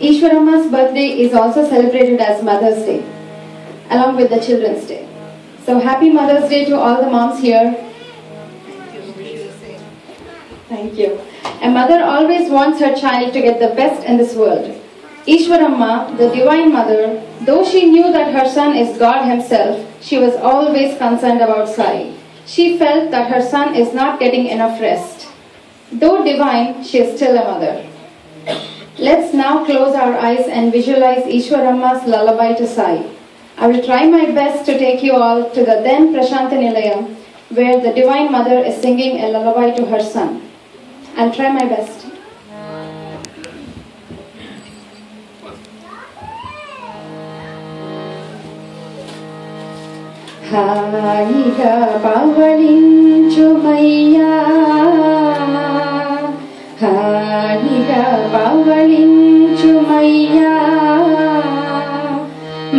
Ishwaramma's birthday is also celebrated as Mother's Day, along with the Children's Day. So happy Mother's Day to all the moms here. Thank you. A mother always wants her child to get the best in this world. Ishwaramma, the Divine Mother, though she knew that her son is God himself, she was always concerned about Sai. She felt that her son is not getting enough rest. Though divine, she is still a mother. Let's now close our eyes and visualize Ishwaramma's lullaby to Sai. I will try my best to take you all to the then Prashanta Nilayam, where the Divine Mother is singing a lullaby to her son. I'll try my best. హాయిగా పవళించుమయ్యా హాయిగా పవళించుమయ్యా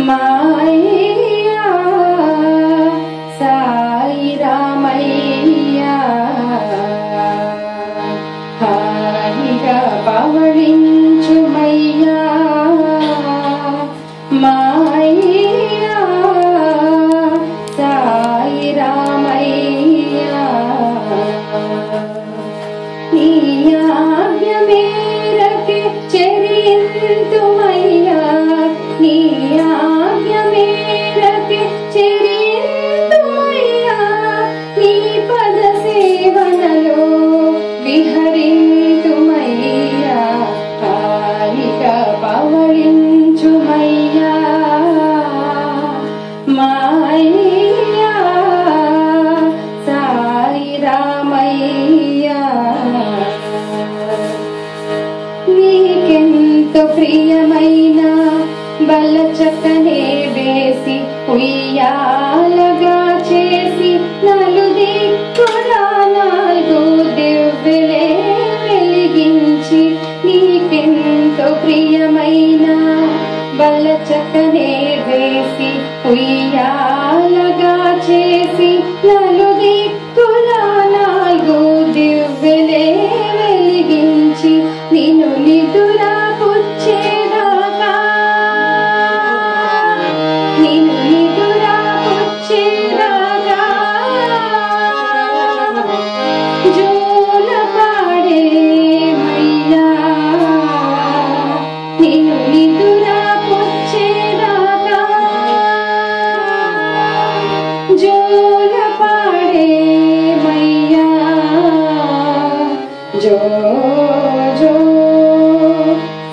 మాయ్యా సాయి రామయ్యా హాయిగా పవళించుమయ్యా మాయ్యా సాయి రామయ్యా నీ ఆజ్ఞ మేరకే చరింతుమయ్యా నీ ఆజ్ఞ మేరకే చరింతుమయ్యా నీ పద సేవనలో విహరింతుమయ్యా హాయిగా పవళించుమయ్యా మాయ్యా సాయి రామయ్యా నీకెంతో ప్రియమైన బలచక్కనే వేసి ఉయ్యాలగా చేసి నలుదిక్కులా నాలుగు దివ్వెలే వెలిగించి నీకెంతో ప్రియమైన బలచక్కనే వేసి ఉయ్యాలగా చేసి నలుదిక్కులా నాలుగు దివ్వెలే వెలిగించి నిన్ను నిదురా పుచ్చేదాకా నిన్ను నిదురా పుచ్చేదాకా జోల పాడే మయ్యా నిన్ను నిదురా పుచ్చేదాకా జోల పాడే మయ్యా జో జో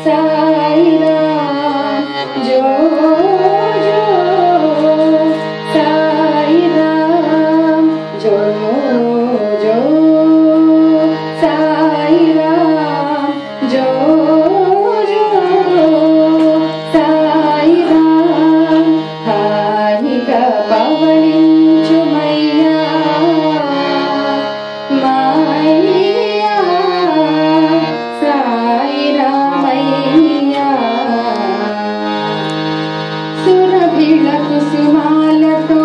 సాయి రామ్ జో జో సాయి రామ్ జో జో సాయి రామ్ జో జో సాయి రామ్ హాయిగా పవళించుమయ్యా మాయ్యా సాయి రామయ్యా సురభిళ కుసుమాలతో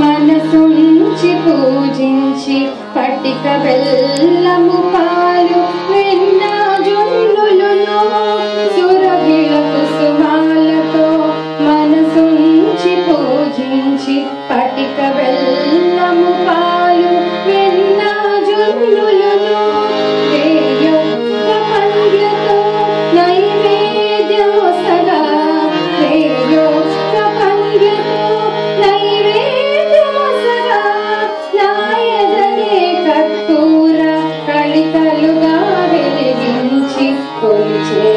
మనసుంచి పూజించి పట్టిక బెల్లము పాలు వెన్న జొన్నులను సురభిళ కుసుమాలతో మనసుంచి పూజించి పట్టిక బెల్లము పాలు వెన్న జొన్నులను వేయొక్క పండ్లతో నైవేద్యమొసగా వేయొక్క పండ్లతో నైవేద్యమొసగా నాయదనే కర్పూర కళికలుగా వెలిగించి కొలిచే